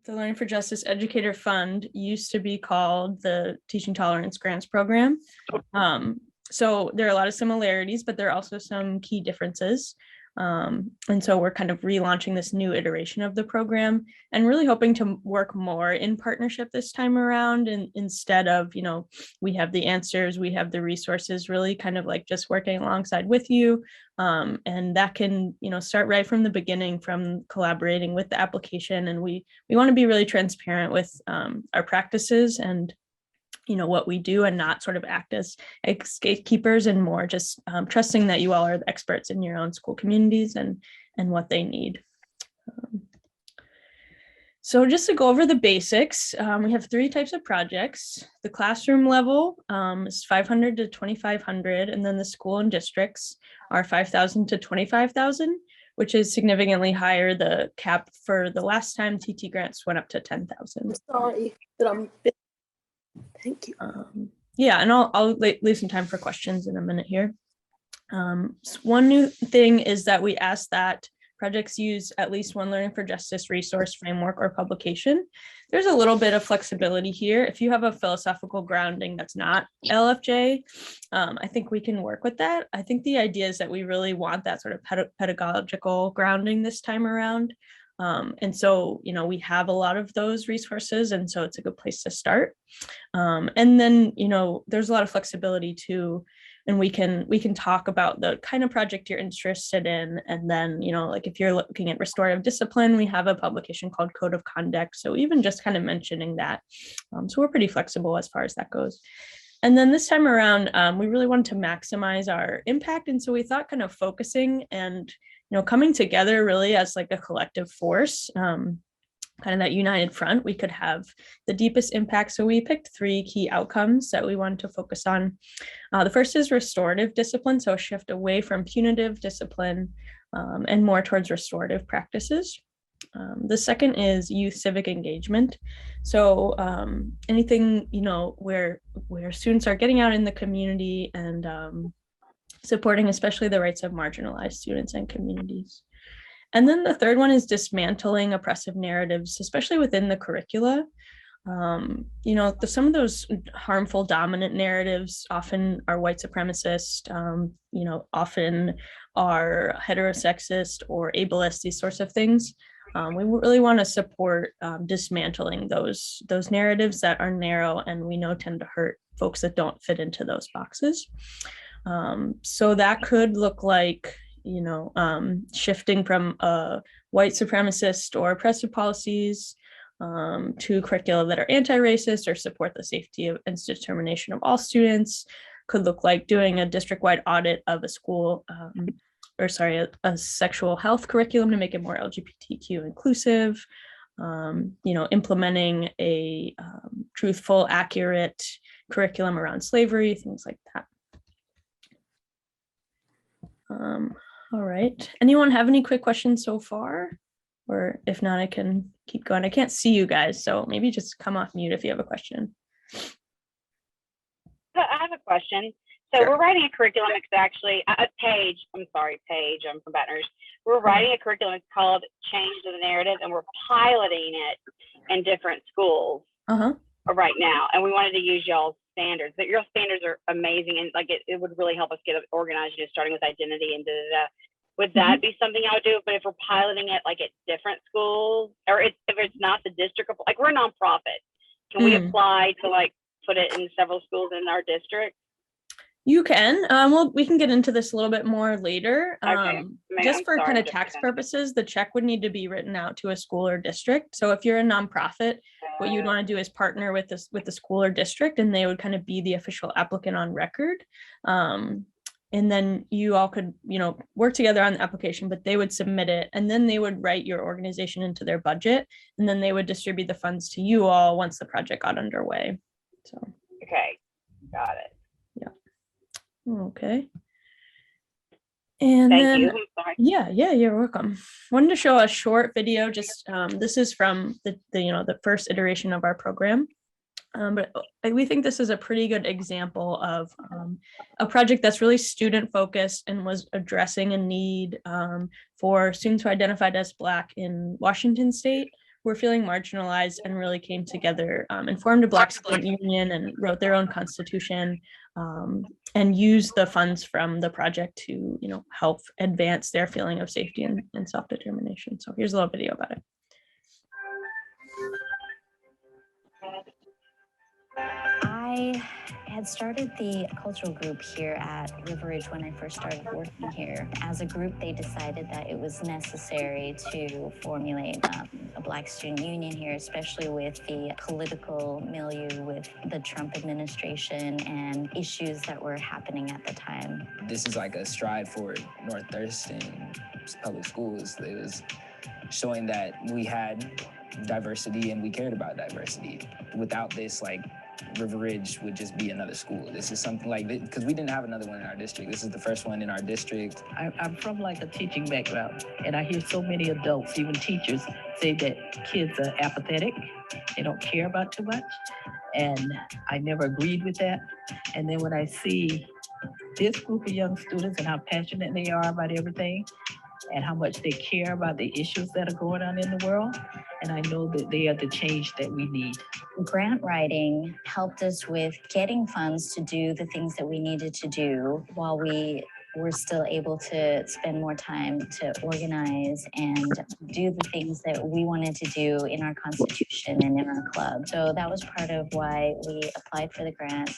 the Learning for Justice Educator Fund used to be called the Teaching Tolerance Grants Program. So there are a lot of similarities, but there are also some key differences. And so we're kind of relaunching this new iteration of the program and really hoping to work more in partnership this time around. And instead of, we have the answers, we have the resources, really kind of like just working alongside with you. And that can, start right from the beginning, from collaborating with the application. And we want to be really transparent with our practices and what we do, and not sort of act as gatekeepers, and more just trusting that you all are the experts in your own school communities and what they need. So just to go over the basics, we have 3 types of projects. The classroom level is 500 to 2,500, and then the school and districts are 5,000 to 25,000, which is significantly higher. The cap for the last time TT grants went up to 10,000. Sorry that I'm. Thank you. Yeah, and I'll leave some time for questions in a minute here. So one new thing is that we ask that projects use at least one Learning for Justice resource, framework, or publication. There's a little bit of flexibility here. If you have a philosophical grounding that's not LFJ, I think we can work with that. I think the idea is that we really want that sort of pedagogical grounding this time around. And so, we have a lot of those resources, and so it's a good place to start. And then, there's a lot of flexibility too, and we can talk about the kind of project you're interested in. And then, like if you're looking at restorative discipline, we have a publication called Code of Conduct. So even just kind of mentioning that. So we're pretty flexible as far as that goes. And then this time around, we really wanted to maximize our impact. And so we thought kind of focusing and coming together really as like a collective force, kind of that united front, we could have the deepest impact. So we picked 3 key outcomes that we wanted to focus on. The first is restorative discipline, so a shift away from punitive discipline and more towards restorative practices. The second is youth civic engagement. So anything, where students are getting out in the community and supporting especially the rights of marginalized students and communities. And then the third one is dismantling oppressive narratives, especially within the curricula. Some of those harmful dominant narratives often are white supremacist, often are heterosexist or ableist, these sorts of things. We really want to support dismantling those narratives that are narrow and we know tend to hurt folks that don't fit into those boxes. So that could look like, shifting from white supremacist or oppressive policies to curricula that are anti-racist or support the safety and determination of all students. Could look like doing a district-wide audit of a school, a sexual health curriculum to make it more LGBTQ inclusive. Implementing a truthful, accurate curriculum around slavery, things like that. All right. Anyone have any quick questions so far? Or if not, I can keep going. I can't see you guys, so maybe just come off mute if you have a question. I have a question. So Sure. We're writing a curriculum. It's actually Paige. I'm from Baton Rouge. We're writing a curriculum. It's called Change the Narrative, and we're piloting it in different schools right now. And we wanted to use y'all's standards, but your standards are amazing, and like it would really help us get organized, starting with identity and Would that be something I would do? But if we're piloting it like at different schools, or if it's not the district, like we're a nonprofit, can we apply to like put it in several schools in our district? You can. Well, we can get into this a little bit more later. Okay. Just for kind of tax purposes, the check would need to be written out to a school or district. So if you're a nonprofit, what you'd want to do is partner with the school or district, and they would kind of be the official applicant on record. And then you all could, work together on the application, but they would submit it, and then they would write your organization into their budget, and then they would distribute the funds to you all once the project got underway. So. Okay, got it. Okay. And Thank you. Yeah, you're welcome. Wanted to show a short video. Just this is from the first iteration of our program, but we think this is a pretty good example of a project that's really student focused and was addressing a need for students who identified as Black in Washington State, were feeling marginalized and really came together and formed a Black student union and wrote their own constitution, and used the funds from the project to, help advance their feeling of safety and self-determination. So here's a little video about it. I had started the cultural group here at River Ridge when I first started working here. As a group, they decided that it was necessary to formulate a Black student union here, especially with the political milieu with the Trump administration and issues that were happening at the time. This is like a stride forward North Thurston public schools. It was showing that we had diversity and we cared about diversity. Without this, River Ridge would just be another school. This is something like this, because we didn't have another one in our district. This is the first one in our district. I'm from a teaching background, and I hear so many adults, even teachers, say that kids are apathetic. They don't care about too much, and I never agreed with that. And then when I see this group of young students and how passionate they are about everything, and how much they care about the issues that are going on in the world, and I know that they are the change that we need. Grant writing helped us with getting funds to do the things that we needed to do while we were still able to spend more time to organize and do the things that we wanted to do in our constitution and in our club. So that was part of why we applied for the grant.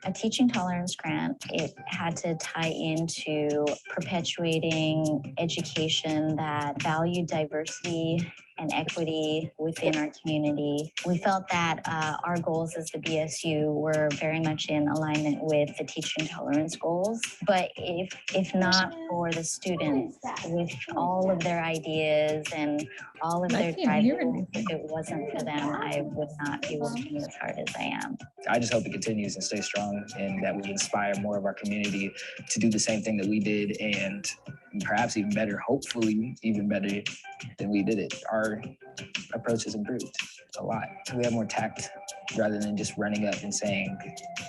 A teaching tolerance grant, it had to tie into perpetuating education that valued diversity and equity within our community. We felt that our goals as the BSU were very much in alignment with the teaching tolerance goals. But if not for the students, with all of their ideas and all of their driving, if it wasn't for them, I would not be working as hard as I am. I just hope it continues and stays strong, and that we inspire more of our community to do the same thing that we did, and perhaps even better, hopefully even better than we did it. Our approach has improved a lot. We have more tact rather than just running up and saying,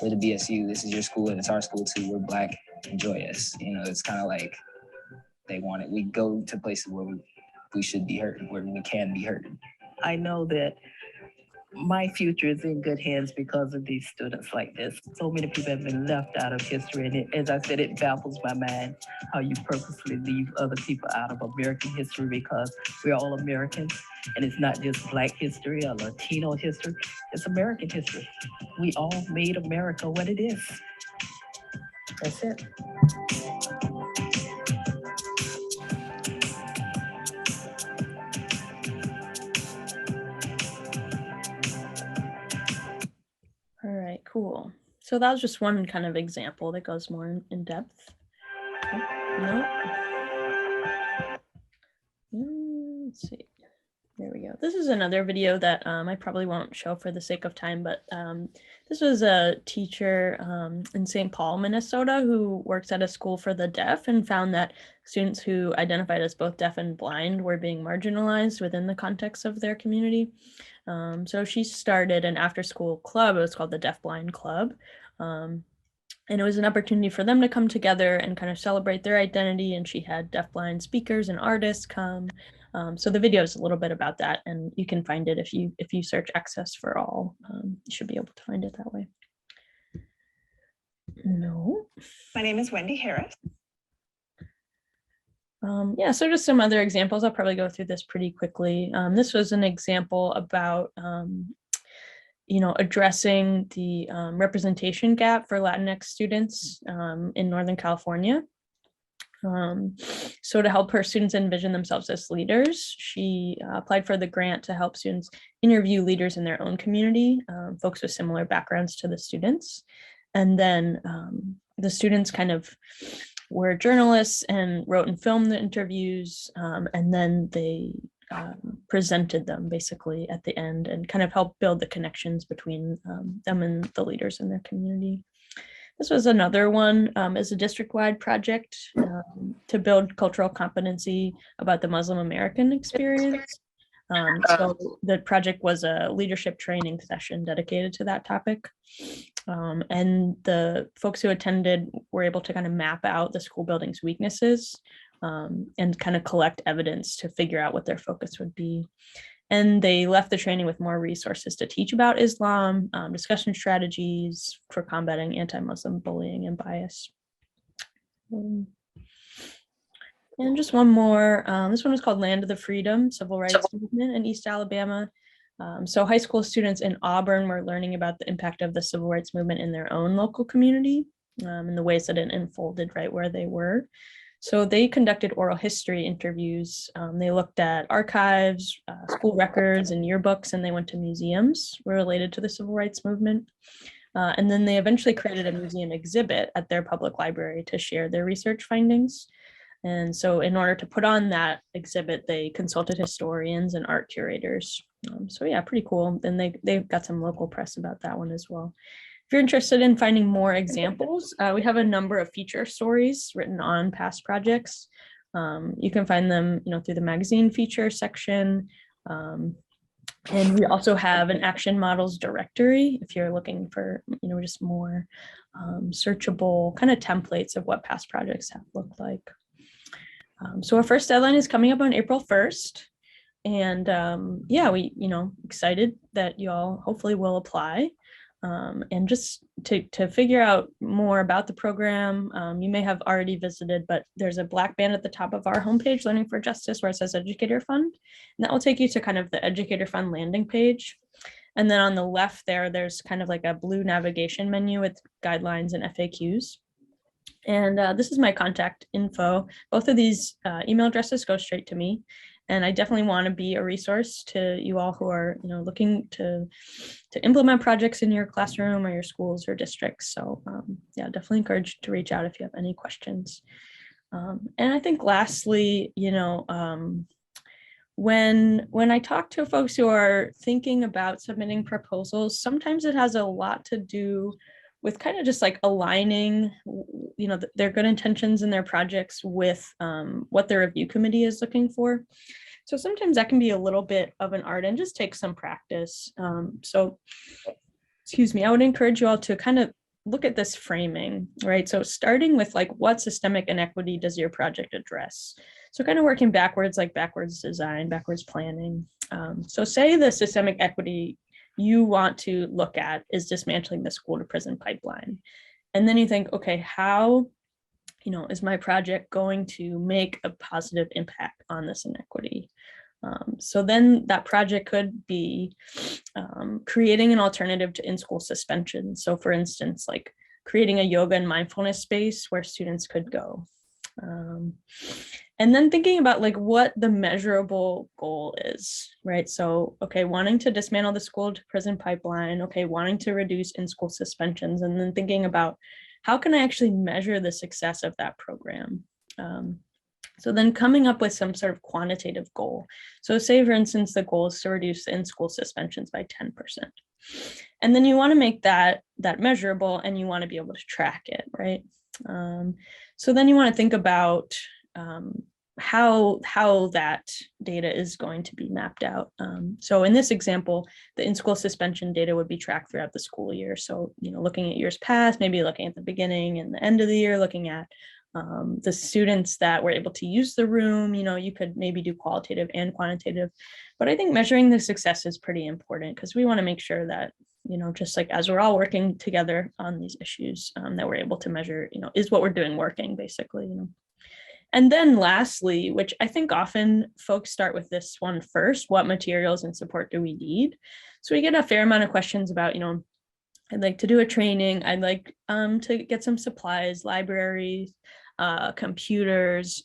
we're the BSU, this is your school and it's our school too, we're Black, enjoy us. It's kind of like they want it. We go to places where we should be heard, where we can be heard. I know that my future is in good hands because of these students like this. So many people have been left out of history, and as I said, it baffles my mind how you purposely leave other people out of American history, because we're all Americans, and it's not just Black history or Latino history, it's American history. We all made America what it is. That's it. All right, cool. So that was just one kind of example that goes more in depth. No. Let's see. There we go. This is another video that I probably won't show for the sake of time, but this was a teacher in St. Paul, Minnesota, who works at a school for the deaf and found that students who identified as both deaf and blind were being marginalized within the context of their community. So she started an after-school club. It was called the Deaf Blind Club. And it was an opportunity for them to come together and kind of celebrate their identity. And she had deafblind speakers and artists come. So the video is a little bit about that, and you can find it if you search Access for All. You should be able to find it that way. No. My name is Wendy Harris. Yeah, so just some other examples. I'll probably go through this pretty quickly. This was an example about addressing the representation gap for Latinx students in Northern California. So to help her students envision themselves as leaders, she applied for the grant to help students interview leaders in their own community, folks with similar backgrounds to the students. And then the students kind of were journalists and wrote and filmed the interviews, and then they presented them basically at the end and kind of helped build the connections between them and the leaders in their community. This was another one as a district-wide project to build cultural competency about the Muslim American experience. So the project was a leadership training session dedicated to that topic. And the folks who attended were able to kind of map out the school building's weaknesses and kind of collect evidence to figure out what their focus would be. And they left the training with more resources to teach about Islam, discussion strategies for combating anti-Muslim bullying and bias. And just one more, this one was called Land of the Freedom, Civil Rights Movement in East Alabama. So high school students in Auburn were learning about the impact of the civil rights movement in their own local community and the ways that it unfolded right where they were. So they conducted oral history interviews. They looked at archives, school records, and yearbooks, and they went to museums related to the civil rights movement. And then they eventually created a museum exhibit at their public library to share their research findings. And so in order to put on that exhibit, they consulted historians and art curators. So yeah, pretty cool. And they got some local press about that one as well. If you're interested in finding more examples, we have a number of feature stories written on past projects. You can find them, through the magazine feature section. And we also have an action models directory if you're looking for, just more searchable kind of templates of what past projects have looked like. So our first deadline is coming up on April 1st. And yeah, we, excited that y'all hopefully will apply. And just to figure out more about the program, you may have already visited, but there's a black band at the top of our homepage, Learning for Justice, where it says Educator Fund. And that will take you to kind of the Educator Fund landing page. And then on the left there's kind of like a blue navigation menu with guidelines and FAQs. And this is my contact info. Both of these email addresses go straight to me. And I definitely want to be a resource to you all who are, looking to implement projects in your classroom or your schools or districts. So yeah, definitely encourage you to reach out if you have any questions. And I think lastly, when I talk to folks who are thinking about submitting proposals, sometimes it has a lot to do with kind of just like aligning, their good intentions in their projects with what their review committee is looking for. So sometimes that can be a little bit of an art and just take some practice. So, excuse me, I would encourage you all to kind of look at this framing, right? So starting with like, what systemic inequity does your project address? So kind of working backwards, like backwards design, backwards planning. So say the systemic equity you want to look at is dismantling the school to prison pipeline. And then you think, okay, how, is my project going to make a positive impact on this inequity? So then that project could be creating an alternative to in-school suspension. So for instance, like creating a yoga and mindfulness space where students could go. And then thinking about like what the measurable goal is, right? So, okay, wanting to dismantle the school to prison pipeline, okay, wanting to reduce in-school suspensions, and then thinking about how can I actually measure the success of that program? So then coming up with some sort of quantitative goal. So say, for instance, the goal is to reduce in-school suspensions by 10%. And then you want to make that measurable and you want to be able to track it, right? So then you want to think about how that data is going to be mapped out. So in this example, the in-school suspension data would be tracked throughout the school year. So, looking at years past, maybe looking at the beginning and the end of the year, looking at the students that were able to use the room, you could maybe do qualitative and quantitative, but I think measuring the success is pretty important because we want to make sure that, just like as we're all working together on these issues, that we're able to measure, is what we're doing working basically, And then lastly, which I think often folks start with this one first, what materials and support do we need? So we get a fair amount of questions about, I'd like to do a training. I'd like to get some supplies, libraries, computers,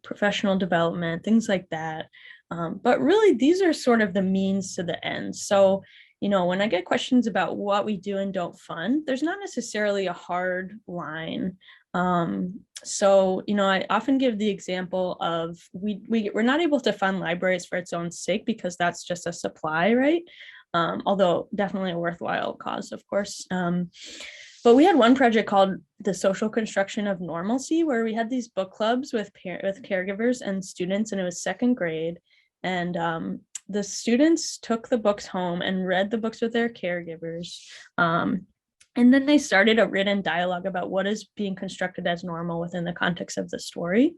professional development, things like that. But really, these are sort of the means to the end. So, when I get questions about what we do and don't fund, there's not necessarily a hard line. So, I often give the example of we're not able to fund libraries for its own sake because that's just a supply, right? Although definitely a worthwhile cause, of course. But we had one project called The Social Construction of Normalcy, where we had these book clubs with caregivers and students, and it was second grade. And the students took the books home and read the books with their caregivers. And then they started a written dialogue about what is being constructed as normal within the context of the story.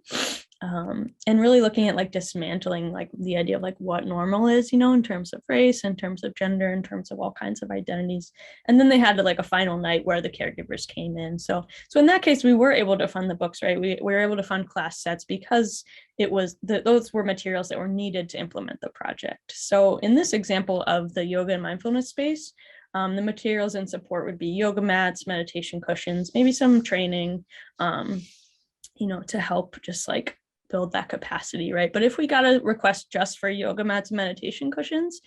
and really looking at like dismantling like the idea of like what normal is, you know, in terms of race, in terms of gender, in terms of all kinds of identities. And then they had like a final night where the caregivers came in. So in that case, we were able to fund the books, right? We were able to fund class sets because it was those were materials that were needed to implement the project. So in this example of the yoga and mindfulness space, the materials and support would be yoga mats, meditation cushions, maybe some training, you know, to help just like build that capacity, right? But if we got a request just for yoga mats and meditation cushions,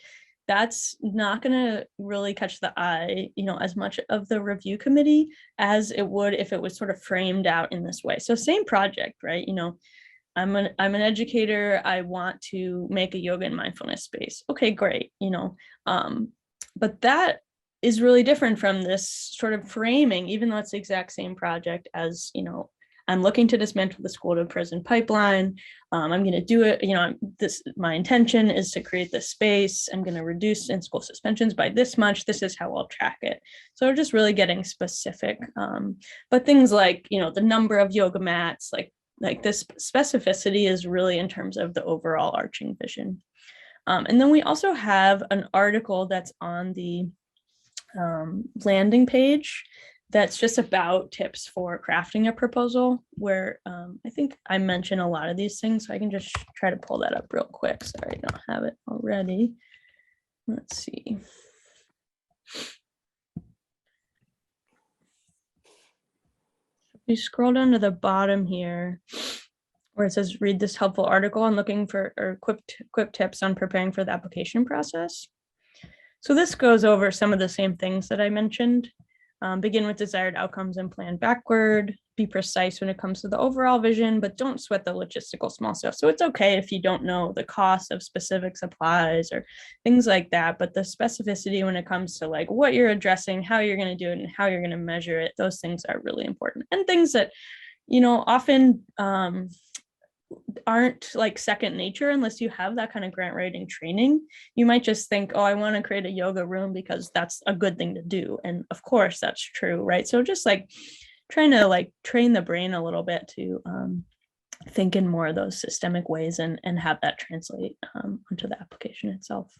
that's not going to really catch the eye, you know, as much of the review committee as it would if it was sort of framed out in this way. So same project, right? You know, I'm an educator. I want to make a yoga and mindfulness space. Okay, great. You know, but that is really different from this sort of framing, even though it's the exact same project as, you know, I'm looking to dismantle the school to prison pipeline. I'm going to do it. You know, my intention is to create this space. I'm going to reduce in-school suspensions by this much. This is how I'll track it. So we're just really getting specific. But things like, you know, the number of yoga mats, like this specificity is really in terms of the overall arching vision. And then we also have an article that's on the landing page that's just about tips for crafting a proposal, where I think I mentioned a lot of these things, so I can just try to pull that up real quick. Sorry, I don't have it already. Let's see. If you scroll down to the bottom here, where it says read this helpful article and looking for or quick tips on preparing for the application process. So this goes over some of the same things that I mentioned. Begin with desired outcomes and plan backward. Be precise when it comes to the overall vision, but don't sweat the logistical small stuff. So it's okay if you don't know the cost of specific supplies or things like that, but the specificity when it comes to like what you're addressing, how you're going to do it, and how you're going to measure it, those things are really important. And things that, you know, often aren't like second nature unless you have that kind of grant writing training. You might just think, oh, I want to create a yoga room because that's a good thing to do. And of course that's true, right? So just like trying to like train the brain a little bit to think in more of those systemic ways and have that translate onto the application itself.